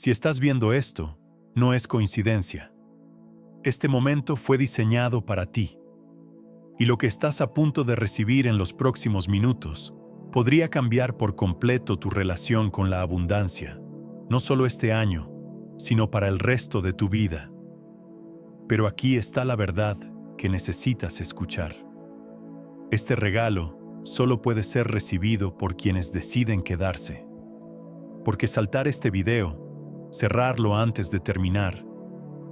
Si estás viendo esto, no es coincidencia. Este momento fue diseñado para ti. Y lo que estás a punto de recibir en los próximos minutos podría cambiar por completo tu relación con la abundancia, no solo este año, sino para el resto de tu vida. Pero aquí está la verdad que necesitas escuchar. Este regalo solo puede ser recibido por quienes deciden quedarse. Porque saltar este video, cerrarlo antes de terminar,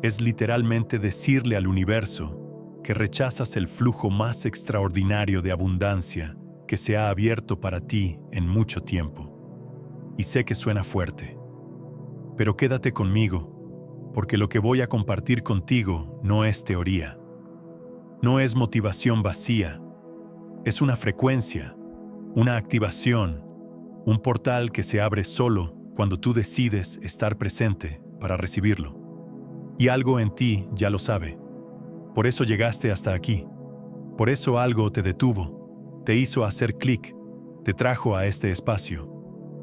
es literalmente decirle al universo que rechazas el flujo más extraordinario de abundancia que se ha abierto para ti en mucho tiempo. Y sé que suena fuerte, pero quédate conmigo, porque lo que voy a compartir contigo no es teoría. No es motivación vacía, es una frecuencia, una activación, un portal que se abre solo cuando tú decides estar presente para recibirlo. Y algo en ti ya lo sabe. Por eso llegaste hasta aquí. Por eso algo te detuvo, te hizo hacer clic, te trajo a este espacio.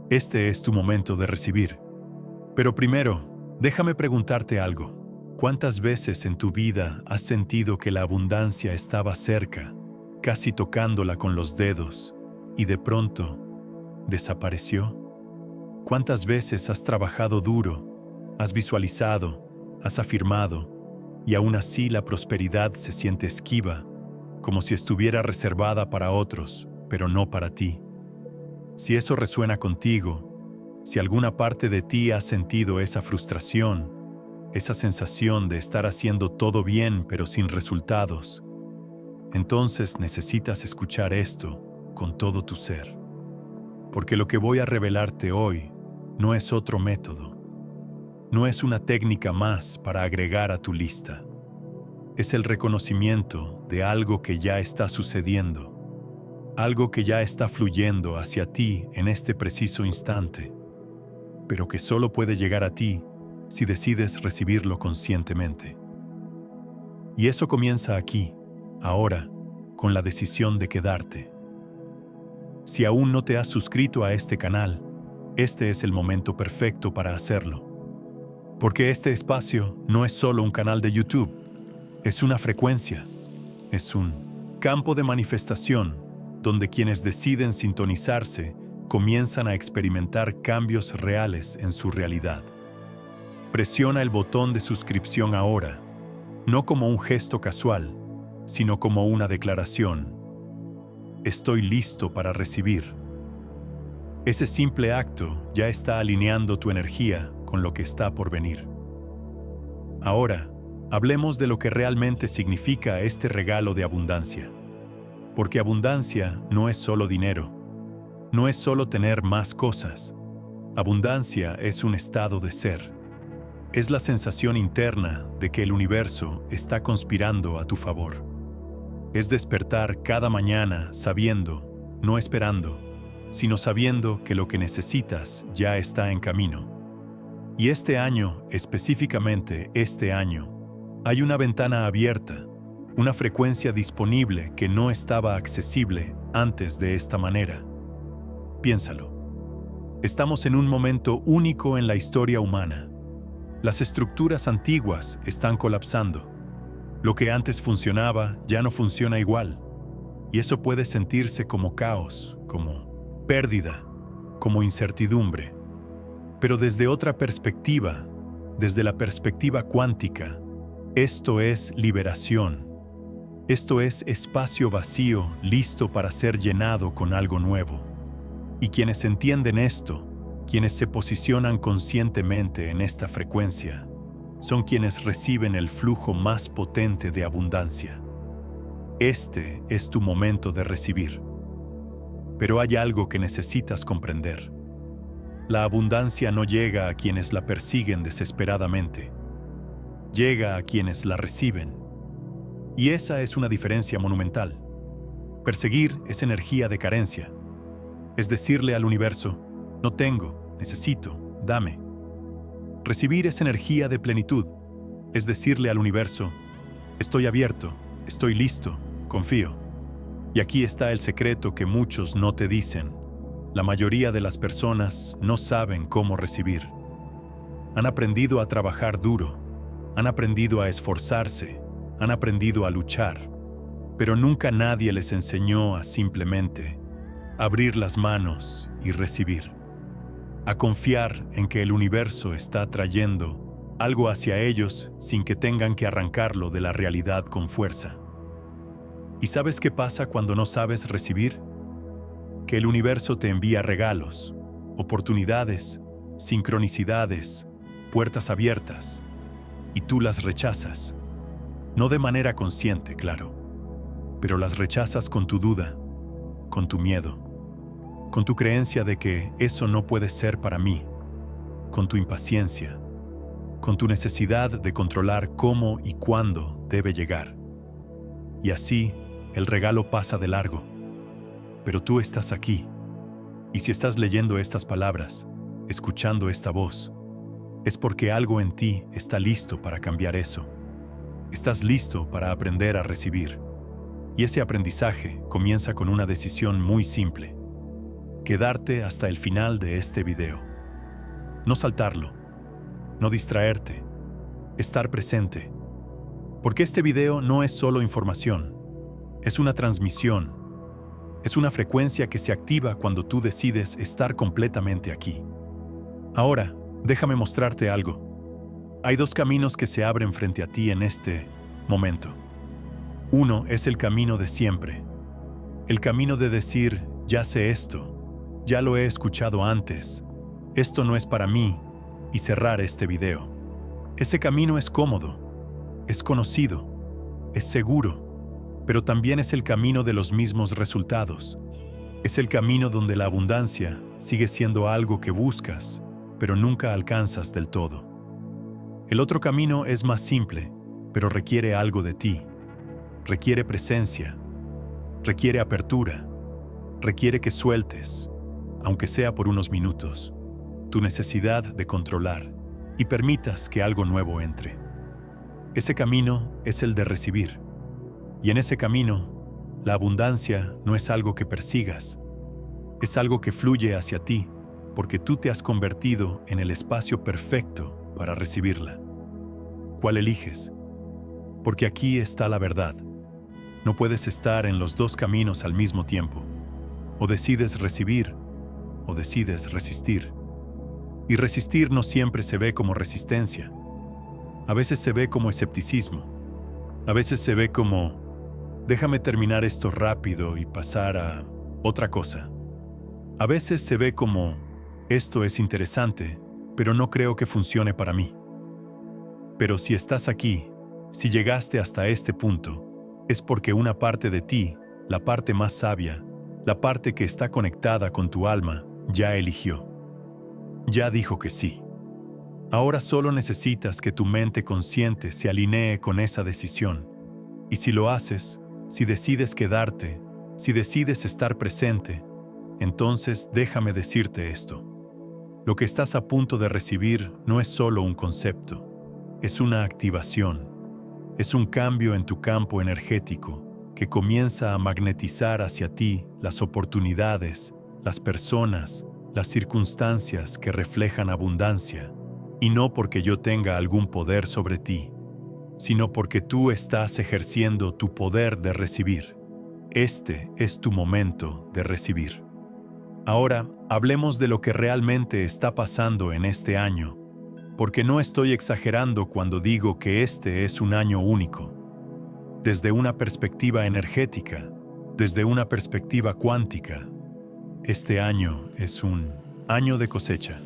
Este es tu momento de recibir. Pero primero, déjame preguntarte algo. ¿Cuántas veces en tu vida has sentido que la abundancia estaba cerca, casi tocándola con los dedos, y de pronto desapareció? ¿Cuántas veces has trabajado duro, has visualizado, has afirmado, y aún así la prosperidad se siente esquiva, como si estuviera reservada para otros, pero no para ti? Si eso resuena contigo, si alguna parte de ti ha sentido esa frustración, esa sensación de estar haciendo todo bien pero sin resultados, entonces necesitas escuchar esto con todo tu ser. Porque lo que voy a revelarte hoy no es otro método. No es una técnica más para agregar a tu lista. Es el reconocimiento de algo que ya está sucediendo, algo que ya está fluyendo hacia ti en este preciso instante, pero que solo puede llegar a ti si decides recibirlo conscientemente. Y eso comienza aquí, ahora, con la decisión de quedarte. Si aún no te has suscrito a este canal, este es el momento perfecto para hacerlo. Porque este espacio no es solo un canal de YouTube, es una frecuencia, es un campo de manifestación donde quienes deciden sintonizarse comienzan a experimentar cambios reales en su realidad. Presiona el botón de suscripción ahora, no como un gesto casual, sino como una declaración. Estoy listo para recibir. Ese simple acto ya está alineando tu energía con lo que está por venir. Ahora, hablemos de lo que realmente significa este regalo de abundancia. Porque abundancia no es solo dinero, no es solo tener más cosas. Abundancia es un estado de ser. Es la sensación interna de que el universo está conspirando a tu favor. Es despertar cada mañana sabiendo, no esperando, sino sabiendo que lo que necesitas ya está en camino. Y este año, específicamente este año, hay una ventana abierta, una frecuencia disponible que no estaba accesible antes de esta manera. Piénsalo. Estamos en un momento único en la historia humana. Las estructuras antiguas están colapsando. Lo que antes funcionaba ya no funciona igual. Y eso puede sentirse como caos, como pérdida, como incertidumbre. Pero desde otra perspectiva, desde la perspectiva cuántica, esto es liberación. Esto es espacio vacío listo para ser llenado con algo nuevo. Y quienes entienden esto, quienes se posicionan conscientemente en esta frecuencia, son quienes reciben el flujo más potente de abundancia. Este es tu momento de recibir. Pero hay algo que necesitas comprender. La abundancia no llega a quienes la persiguen desesperadamente. Llega a quienes la reciben. Y esa es una diferencia monumental. Perseguir es energía de carencia. Es decirle al universo, no tengo, necesito, dame. Recibir es energía de plenitud. Es decirle al universo, estoy abierto, estoy listo, confío. Y aquí está el secreto que muchos no te dicen. La mayoría de las personas no saben cómo recibir. Han aprendido a trabajar duro, han aprendido a esforzarse, han aprendido a luchar, pero nunca nadie les enseñó a simplemente abrir las manos y recibir, a confiar en que el universo está trayendo algo hacia ellos sin que tengan que arrancarlo de la realidad con fuerza. ¿Y sabes qué pasa cuando no sabes recibir? Que el universo te envía regalos, oportunidades, sincronicidades, puertas abiertas, y tú las rechazas. No de manera consciente, claro, pero las rechazas con tu duda, con tu miedo, con tu creencia de que eso no puede ser para mí, con tu impaciencia, con tu necesidad de controlar cómo y cuándo debe llegar. Y así, el regalo pasa de largo. Pero tú estás aquí. Y si estás leyendo estas palabras, escuchando esta voz, es porque algo en ti está listo para cambiar eso. Estás listo para aprender a recibir. Y ese aprendizaje comienza con una decisión muy simple: quedarte hasta el final de este video. No saltarlo, no distraerte, estar presente. Porque este video no es solo información, es una transmisión, es una frecuencia que se activa cuando tú decides estar completamente aquí. Ahora, déjame mostrarte algo. Hay dos caminos que se abren frente a ti en este momento. Uno es el camino de siempre. El camino de decir, ya sé esto, ya lo he escuchado antes, esto no es para mí, y cerrar este video. Ese camino es cómodo, es conocido, es seguro, pero también es el camino de los mismos resultados. Es el camino donde la abundancia sigue siendo algo que buscas, pero nunca alcanzas del todo. El otro camino es más simple, pero requiere algo de ti. Requiere presencia, requiere apertura, requiere que sueltes, aunque sea por unos minutos, tu necesidad de controlar y permitas que algo nuevo entre. Ese camino es el de recibir. Y en ese camino, la abundancia no es algo que persigas, es algo que fluye hacia ti, porque tú te has convertido en el espacio perfecto para recibirla. ¿Cuál eliges? Porque aquí está la verdad. No puedes estar en los dos caminos al mismo tiempo. O decides recibir, o decides resistir. Y resistir no siempre se ve como resistencia. A veces se ve como escepticismo. A veces se ve como, déjame terminar esto rápido y pasar a otra cosa. A veces se ve como, esto es interesante, pero no creo que funcione para mí. Pero si estás aquí, si llegaste hasta este punto, es porque una parte de ti, la parte más sabia, la parte que está conectada con tu alma, ya eligió. Ya dijo que sí. Ahora solo necesitas que tu mente consciente se alinee con esa decisión. Y si lo haces, si decides quedarte, si decides estar presente, entonces déjame decirte esto. Lo que estás a punto de recibir no es solo un concepto, es una activación. Es un cambio en tu campo energético que comienza a magnetizar hacia ti las oportunidades, las personas, las circunstancias que reflejan abundancia, y no porque yo tenga algún poder sobre ti, sino porque tú estás ejerciendo tu poder de recibir. Este es tu momento de recibir. Ahora, hablemos de lo que realmente está pasando en este año, porque no estoy exagerando cuando digo que este es un año único. Desde una perspectiva energética, desde una perspectiva cuántica, este año es un año de cosecha.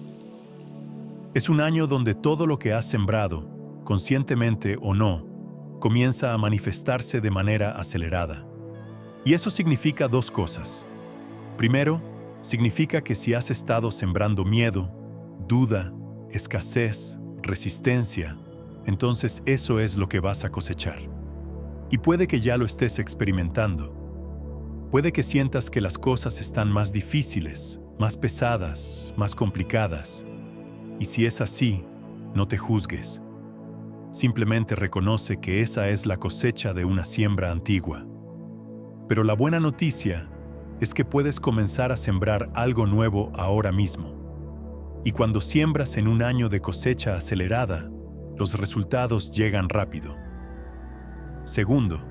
Es un año donde todo lo que has sembrado, conscientemente o no, comienza a manifestarse de manera acelerada. Y eso significa dos cosas. Primero, significa que si has estado sembrando miedo, duda, escasez, resistencia, entonces eso es lo que vas a cosechar. Y puede que ya lo estés experimentando. Puede que sientas que las cosas están más difíciles, más pesadas, más complicadas. Y si es así, no te juzgues. Simplemente reconoce que esa es la cosecha de una siembra antigua. Pero la buena noticia es que puedes comenzar a sembrar algo nuevo ahora mismo. Y cuando siembras en un año de cosecha acelerada, los resultados llegan rápido. Segundo,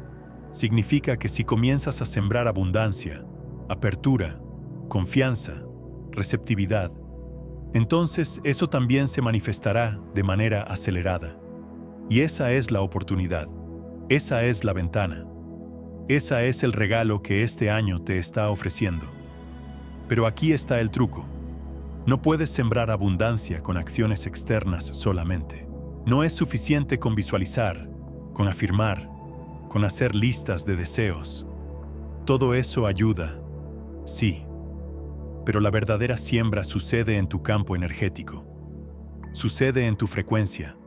significa que si comienzas a sembrar abundancia, apertura, confianza, receptividad, entonces eso también se manifestará de manera acelerada. Y esa es la oportunidad, esa es la ventana, esa es el regalo que este año te está ofreciendo. Pero aquí está el truco. No puedes sembrar abundancia con acciones externas solamente. No es suficiente con visualizar, con afirmar, con hacer listas de deseos. Todo eso ayuda, sí, pero la verdadera siembra sucede en tu campo energético. Sucede en tu frecuencia.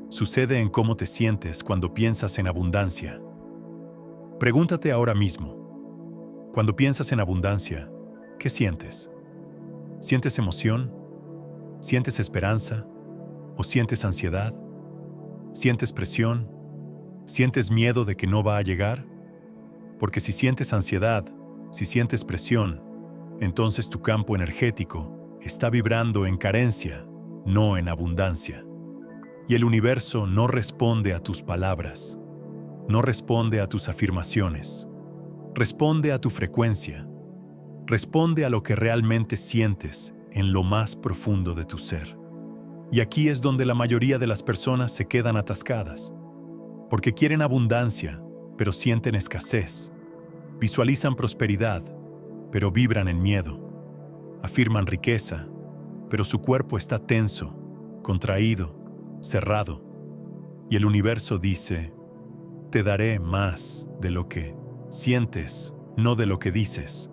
Sucede en cómo te sientes cuando piensas en abundancia. Pregúntate ahora mismo, cuando piensas en abundancia, ¿qué sientes? ¿Sientes emoción? ¿Sientes esperanza? ¿O sientes ansiedad? ¿Sientes presión? ¿Sientes miedo de que no va a llegar? Porque si sientes ansiedad, si sientes presión, entonces tu campo energético está vibrando en carencia, no en abundancia. Y el universo no responde a tus palabras, no responde a tus afirmaciones, responde a tu frecuencia, responde a lo que realmente sientes en lo más profundo de tu ser. Y aquí es donde la mayoría de las personas se quedan atascadas, porque quieren abundancia, pero sienten escasez. Visualizan prosperidad, pero vibran en miedo. Afirman riqueza, pero su cuerpo está tenso, contraído, cerrado. Y el universo dice, te daré más de lo que sientes, no de lo que dices.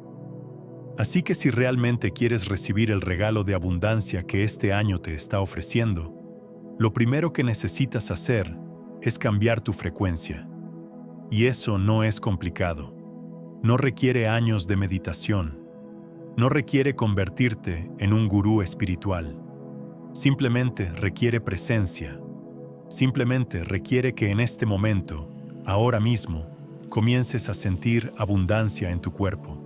Así que si realmente quieres recibir el regalo de abundancia que este año te está ofreciendo, lo primero que necesitas hacer es cambiar tu frecuencia. Y eso no es complicado. No requiere años de meditación. No requiere convertirte en un gurú espiritual. Simplemente requiere presencia. Simplemente requiere que en este momento, ahora mismo, comiences a sentir abundancia en tu cuerpo.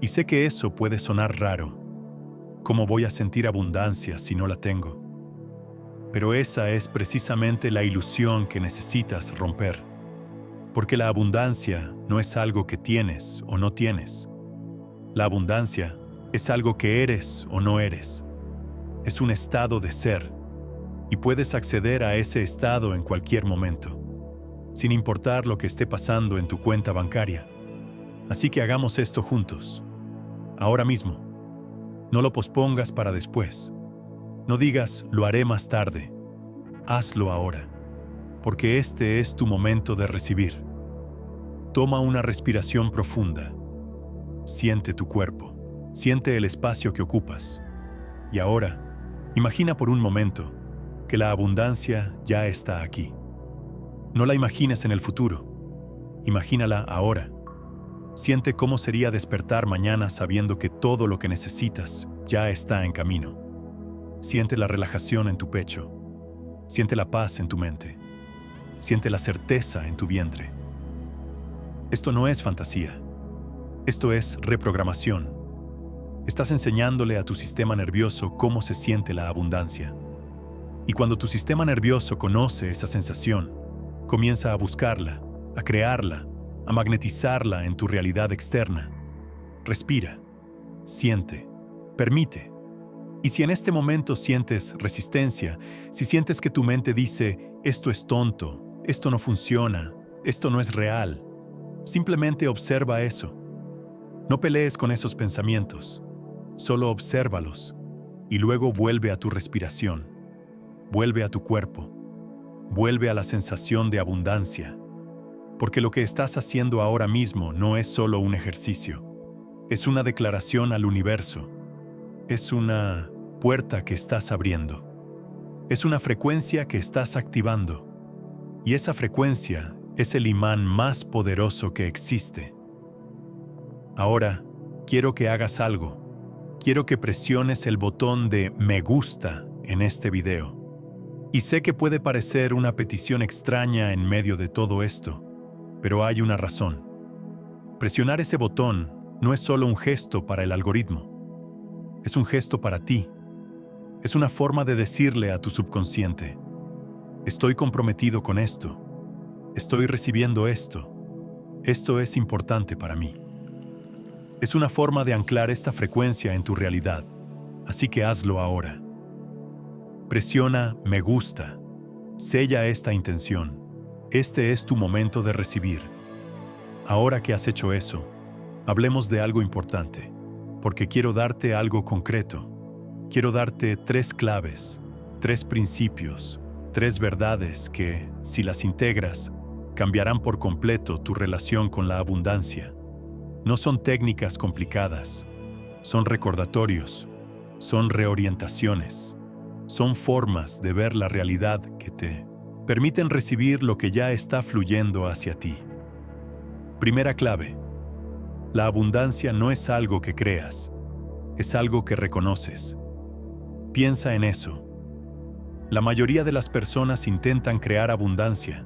Y sé que eso puede sonar raro. ¿Cómo voy a sentir abundancia si no la tengo? Pero esa es precisamente la ilusión que necesitas romper. Porque la abundancia no es algo que tienes o no tienes. La abundancia es algo que eres o no eres. Es un estado de ser. Y puedes acceder a ese estado en cualquier momento, sin importar lo que esté pasando en tu cuenta bancaria. Así que hagamos esto juntos. Ahora mismo. No lo pospongas para después. No digas, lo haré más tarde. Hazlo ahora, porque este es tu momento de recibir. Toma una respiración profunda. Siente tu cuerpo. Siente el espacio que ocupas. Y ahora, imagina por un momento que la abundancia ya está aquí. No la imagines en el futuro. Imagínala ahora. Siente cómo sería despertar mañana sabiendo que todo lo que necesitas ya está en camino. Siente la relajación en tu pecho. Siente la paz en tu mente. Siente la certeza en tu vientre. Esto no es fantasía. Esto es reprogramación. Estás enseñándole a tu sistema nervioso cómo se siente la abundancia. Y cuando tu sistema nervioso conoce esa sensación, comienza a buscarla, a crearla, a magnetizarla en tu realidad externa. Respira, siente, permite. Y si en este momento sientes resistencia, si sientes que tu mente dice, esto es tonto, esto no funciona, esto no es real, simplemente observa eso. No pelees con esos pensamientos, solo obsérvalos y luego vuelve a tu respiración, vuelve a tu cuerpo, vuelve a la sensación de abundancia. Porque lo que estás haciendo ahora mismo no es solo un ejercicio, es una declaración al universo, es una puerta que estás abriendo, es una frecuencia que estás activando, y esa frecuencia es el imán más poderoso que existe. Ahora, quiero que hagas algo, quiero que presiones el botón de me gusta en este video. Y sé que puede parecer una petición extraña en medio de todo esto, pero hay una razón. Presionar ese botón no es solo un gesto para el algoritmo. Es un gesto para ti. Es una forma de decirle a tu subconsciente: estoy comprometido con esto, estoy recibiendo esto, esto es importante para mí. Es una forma de anclar esta frecuencia en tu realidad, así que hazlo ahora. Presiona me gusta, sella esta intención, este es tu momento de recibir. Ahora que has hecho eso, hablemos de algo importante, porque quiero darte algo concreto. Quiero darte 3 claves, 3 principios, 3 verdades que, si las integras, cambiarán por completo tu relación con la abundancia. No son técnicas complicadas, son recordatorios, son reorientaciones, son formas de ver la realidad que te permiten recibir lo que ya está fluyendo hacia ti. Primera clave: la abundancia no es algo que creas, es algo que reconoces. Piensa en eso. La mayoría de las personas intentan crear abundancia,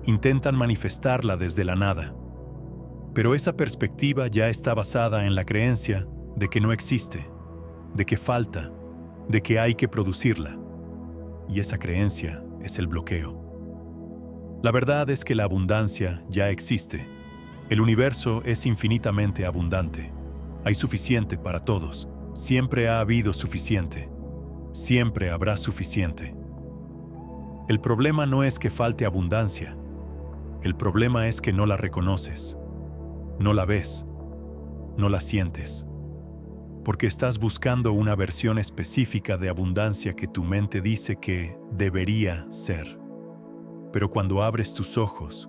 intentan manifestarla desde la nada. Pero esa perspectiva ya está basada en la creencia de que no existe, de que falta, de que hay que producirla. Y esa creencia es el bloqueo. La verdad es que la abundancia ya existe. El universo es infinitamente abundante. Hay suficiente para todos. Siempre ha habido suficiente. Siempre habrá suficiente. El problema no es que falte abundancia. El problema es que no la reconoces. No la ves. No la sientes. Porque estás buscando una versión específica de abundancia que tu mente dice que debería ser. Pero cuando abres tus ojos,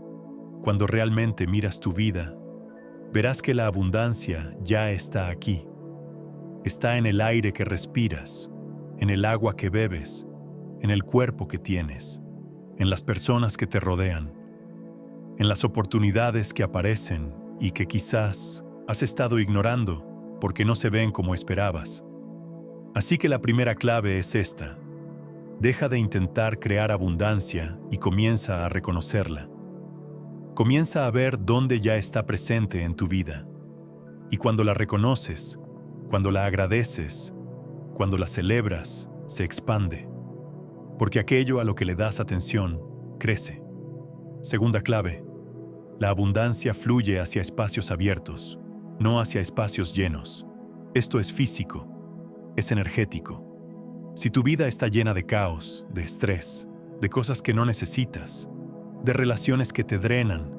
cuando realmente miras tu vida, verás que la abundancia ya está aquí. Está en el aire que respiras, en el agua que bebes, en el cuerpo que tienes, en las personas que te rodean, en las oportunidades que aparecen y que quizás has estado ignorando porque no se ven como esperabas. Así que la primera clave es esta: deja de intentar crear abundancia y comienza a reconocerla. Comienza a ver dónde ya está presente en tu vida. Y cuando la reconoces, cuando la agradeces, cuando la celebras, se expande. Porque aquello a lo que le das atención, crece. Segunda clave: la abundancia fluye hacia espacios abiertos, no hacia espacios llenos. Esto es físico, es energético. Si tu vida está llena de caos, de estrés, de cosas que no necesitas, de relaciones que te drenan,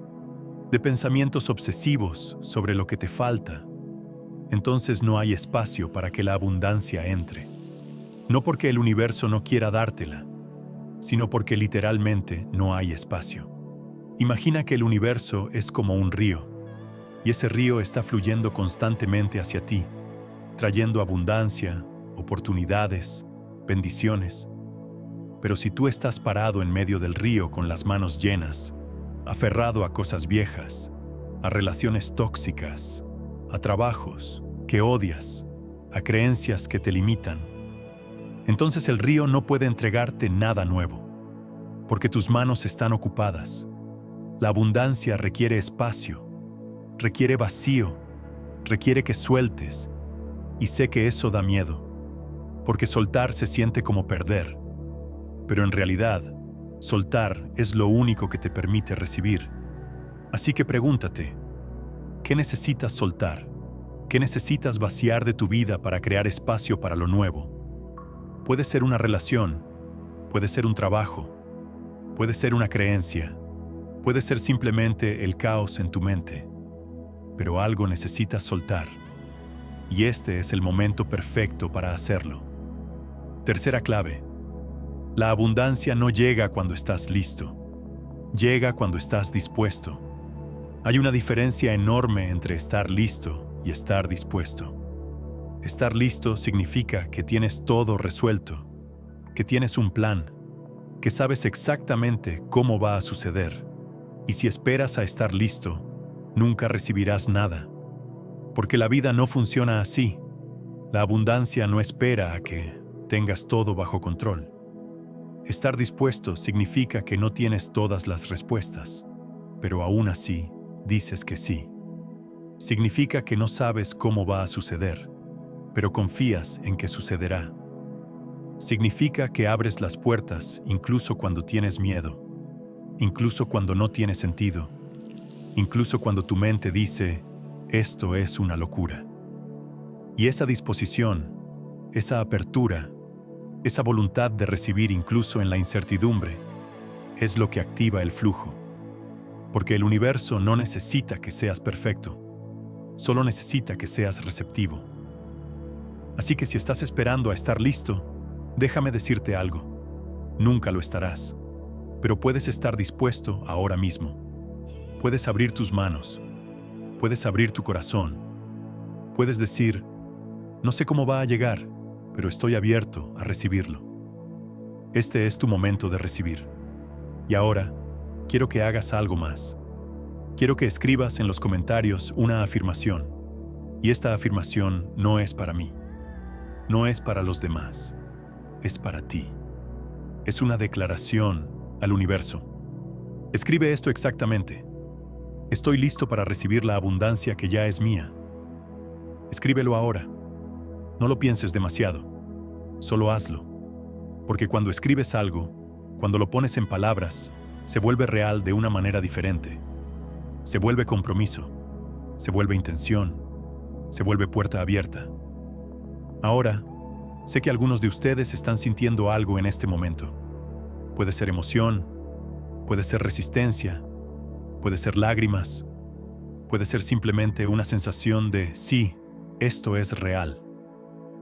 de pensamientos obsesivos sobre lo que te falta, entonces no hay espacio para que la abundancia entre. No porque el universo no quiera dártela, sino porque literalmente no hay espacio. Imagina que el universo es como un río, y ese río está fluyendo constantemente hacia ti, trayendo abundancia, oportunidades, bendiciones. Pero si tú estás parado en medio del río con las manos llenas, aferrado a cosas viejas, a relaciones tóxicas, a trabajos que odias, a creencias que te limitan, entonces el río no puede entregarte nada nuevo, porque tus manos están ocupadas. La abundancia requiere espacio, requiere vacío, requiere que sueltes, y sé que eso da miedo, porque soltar se siente como perder, pero en realidad, soltar es lo único que te permite recibir. Así que pregúntate, ¿qué necesitas soltar? ¿Qué necesitas vaciar de tu vida para crear espacio para lo nuevo? Puede ser una relación, puede ser un trabajo, puede ser una creencia, puede ser simplemente el caos en tu mente, pero algo necesitas soltar, y este es el momento perfecto para hacerlo. Tercera clave: la abundancia no llega cuando estás listo, llega cuando estás dispuesto. Hay una diferencia enorme entre estar listo y estar dispuesto. Estar listo significa que tienes todo resuelto, que tienes un plan, que sabes exactamente cómo va a suceder. Y si esperas a estar listo, nunca recibirás nada. Porque la vida no funciona así. La abundancia no espera a que tengas todo bajo control. Estar dispuesto significa que no tienes todas las respuestas, pero aún así dices que sí. Significa que no sabes cómo va a suceder, pero confías en que sucederá. Significa que abres las puertas incluso cuando tienes miedo, incluso cuando no tiene sentido, incluso cuando tu mente dice, esto es una locura. Y esa disposición, esa apertura, esa voluntad de recibir incluso en la incertidumbre, es lo que activa el flujo. Porque el universo no necesita que seas perfecto, solo necesita que seas receptivo. Así que si estás esperando a estar listo, déjame decirte algo. Nunca lo estarás, pero puedes estar dispuesto ahora mismo. Puedes abrir tus manos, puedes abrir tu corazón, puedes decir, no sé cómo va a llegar, pero estoy abierto a recibirlo. Este es tu momento de recibir. Y ahora, quiero que hagas algo más. Quiero que escribas en los comentarios una afirmación. Y esta afirmación no es para mí. No es para los demás. Es para ti. Es una declaración al universo. Escribe esto exactamente. Estoy listo para recibir la abundancia que ya es mía. Escríbelo ahora. No lo pienses demasiado. Solo hazlo. Porque cuando escribes algo, cuando lo pones en palabras, se vuelve real de una manera diferente. Se vuelve compromiso. Se vuelve intención. Se vuelve puerta abierta. Ahora, sé que algunos de ustedes están sintiendo algo en este momento. Puede ser emoción, puede ser resistencia, puede ser lágrimas, puede ser simplemente una sensación de sí, esto es real.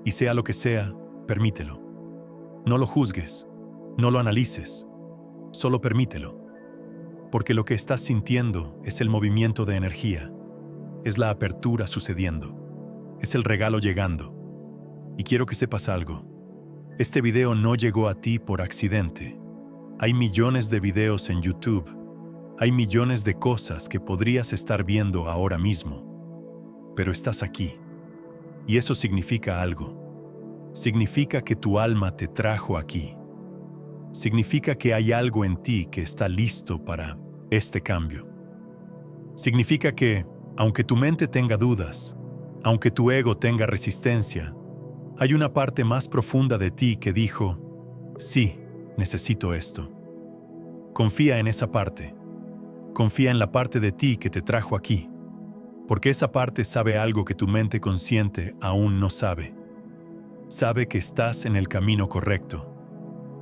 Y sea lo que sea, permítelo. No lo juzgues, no lo analices, solo permítelo. Porque lo que estás sintiendo es el movimiento de energía, es la apertura sucediendo, es el regalo llegando. Y quiero que sepas algo. Este video no llegó a ti por accidente. Hay millones de videos en YouTube. Hay millones de cosas que podrías estar viendo ahora mismo. Pero estás aquí. Y eso significa algo. Significa que tu alma te trajo aquí. Significa que hay algo en ti que está listo para este cambio. Significa que, aunque tu mente tenga dudas, aunque tu ego tenga resistencia, hay una parte más profunda de ti que dijo, sí, necesito esto. Confía en esa parte. Confía en la parte de ti que te trajo aquí, porque esa parte sabe algo que tu mente consciente aún no sabe. Sabe que estás en el camino correcto.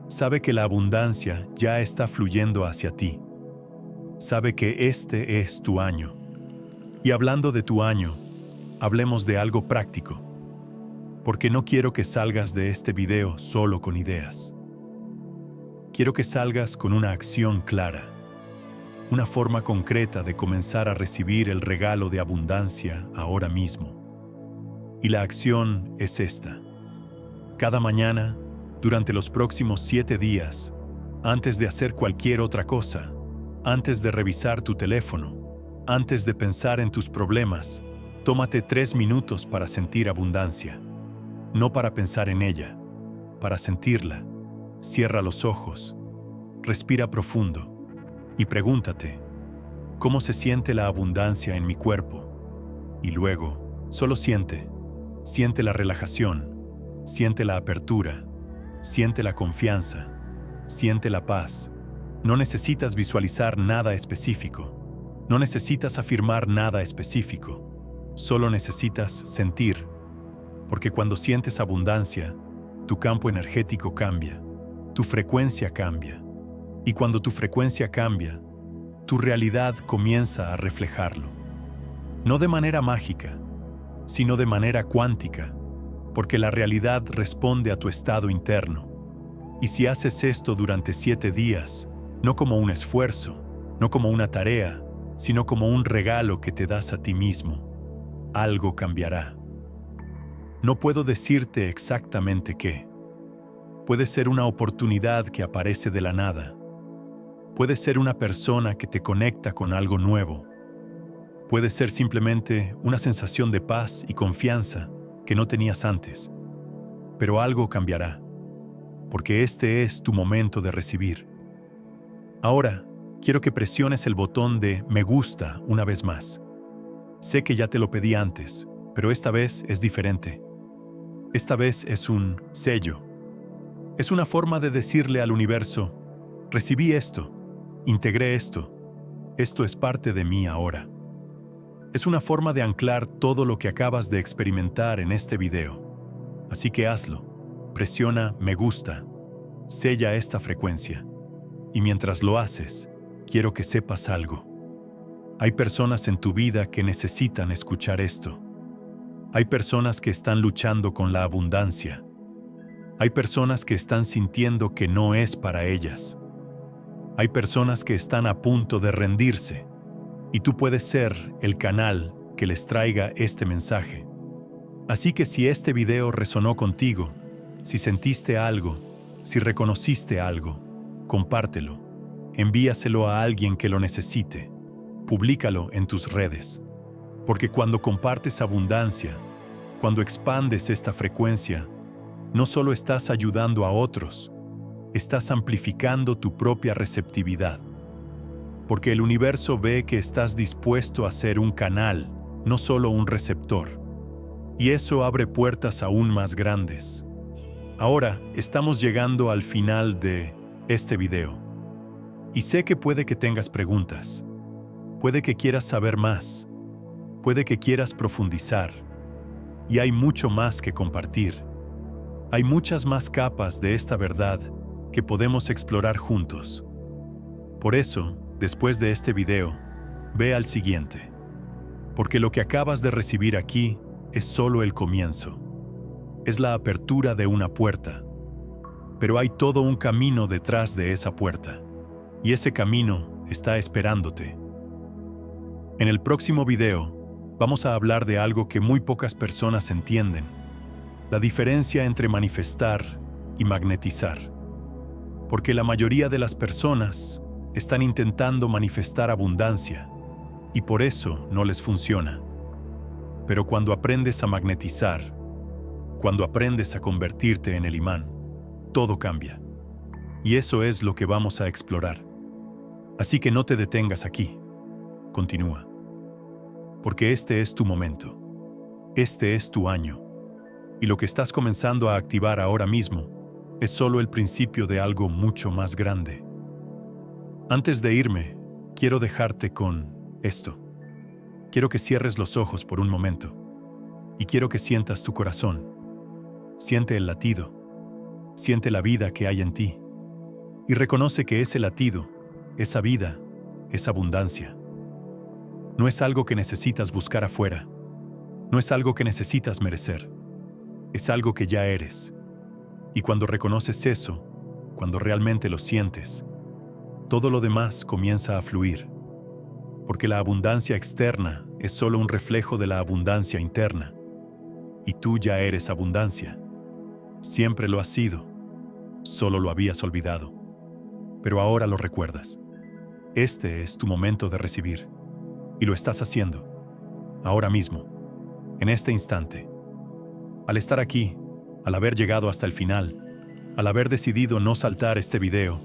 Sabe que la abundancia ya está fluyendo hacia ti. Sabe que este es tu año. Y hablando de tu año, hablemos de algo práctico. Porque no quiero que salgas de este video solo con ideas. Quiero que salgas con una acción clara, una forma concreta de comenzar a recibir el regalo de abundancia ahora mismo. Y la acción es esta. Cada mañana, durante los próximos 7 días, antes de hacer cualquier otra cosa, antes de revisar tu teléfono, antes de pensar en tus problemas, tómate 3 minutos para sentir abundancia. No para pensar en ella, para sentirla. Cierra los ojos, respira profundo y pregúntate, ¿cómo se siente la abundancia en mi cuerpo? Y luego, solo siente la relajación, siente la apertura, siente la confianza, siente la paz. No necesitas visualizar nada específico, no necesitas afirmar nada específico, solo necesitas sentir. Porque cuando sientes abundancia, tu campo energético cambia, tu frecuencia cambia. Y cuando tu frecuencia cambia, tu realidad comienza a reflejarlo. No de manera mágica, sino de manera cuántica, porque la realidad responde a tu estado interno. Y si haces esto durante 7 días, no como un esfuerzo, no como una tarea, sino como un regalo que te das a ti mismo, algo cambiará. No puedo decirte exactamente qué. Puede ser una oportunidad que aparece de la nada. Puede ser una persona que te conecta con algo nuevo. Puede ser simplemente una sensación de paz y confianza que no tenías antes. Pero algo cambiará, porque este es tu momento de recibir. Ahora, quiero que presiones el botón de me gusta una vez más. Sé que ya te lo pedí antes, pero esta vez es diferente. Esta vez es un sello. Es una forma de decirle al universo, recibí esto, integré esto, esto es parte de mí ahora. Es una forma de anclar todo lo que acabas de experimentar en este video. Así que hazlo. Presiona me gusta. Sella esta frecuencia. Y mientras lo haces, quiero que sepas algo. Hay personas en tu vida que necesitan escuchar esto. Hay personas que están luchando con la abundancia. Hay personas que están sintiendo que no es para ellas. Hay personas que están a punto de rendirse. Y tú puedes ser el canal que les traiga este mensaje. Así que si este video resonó contigo, si sentiste algo, si reconociste algo, compártelo. Envíaselo a alguien que lo necesite. Públicalo en tus redes. Porque cuando compartes abundancia, cuando expandes esta frecuencia, no solo estás ayudando a otros, estás amplificando tu propia receptividad. Porque el universo ve que estás dispuesto a ser un canal, no solo un receptor. Y eso abre puertas aún más grandes. Ahora estamos llegando al final de este video. Y sé que puede que tengas preguntas. Puede que quieras saber más. Puede que quieras profundizar. Y hay mucho más que compartir. Hay muchas más capas de esta verdad que podemos explorar juntos. Por eso, después de este video, ve al siguiente. Porque lo que acabas de recibir aquí es solo el comienzo. Es la apertura de una puerta. Pero hay todo un camino detrás de esa puerta. Y ese camino está esperándote. En el próximo video, vamos a hablar de algo que muy pocas personas entienden. La diferencia entre manifestar y magnetizar. Porque la mayoría de las personas están intentando manifestar abundancia y por eso no les funciona. Pero cuando aprendes a magnetizar, cuando aprendes a convertirte en el imán, todo cambia. Y eso es lo que vamos a explorar. Así que no te detengas aquí. Continúa. Porque este es tu momento. Este es tu año. Y lo que estás comenzando a activar ahora mismo es solo el principio de algo mucho más grande. Antes de irme, quiero dejarte con esto. Quiero que cierres los ojos por un momento. Y quiero que sientas tu corazón. Siente el latido. Siente la vida que hay en ti. Y reconoce que ese latido, esa vida, es abundancia. No es algo que necesitas buscar afuera. No es algo que necesitas merecer. Es algo que ya eres. Y cuando reconoces eso, cuando realmente lo sientes, todo lo demás comienza a fluir. Porque la abundancia externa es solo un reflejo de la abundancia interna. Y tú ya eres abundancia. Siempre lo has sido. Solo lo habías olvidado. Pero ahora lo recuerdas. Este es tu momento de recibir. Y lo estás haciendo. Ahora mismo. En este instante. Al estar aquí, al haber llegado hasta el final, al haber decidido no saltar este video,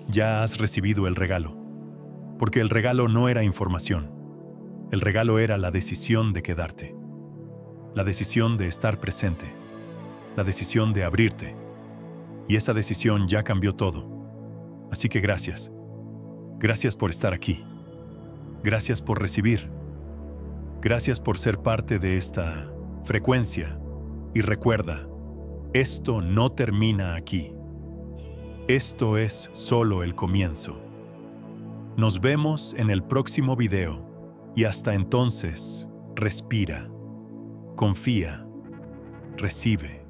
ya has recibido el regalo. Porque el regalo no era información. El regalo era la decisión de quedarte. La decisión de estar presente. La decisión de abrirte. Y esa decisión ya cambió todo. Así que gracias. Gracias por estar aquí. Gracias por recibir. Gracias por ser parte de esta frecuencia. Y recuerda, esto no termina aquí. Esto es solo el comienzo. Nos vemos en el próximo video. Y hasta entonces, respira, confía, recibe.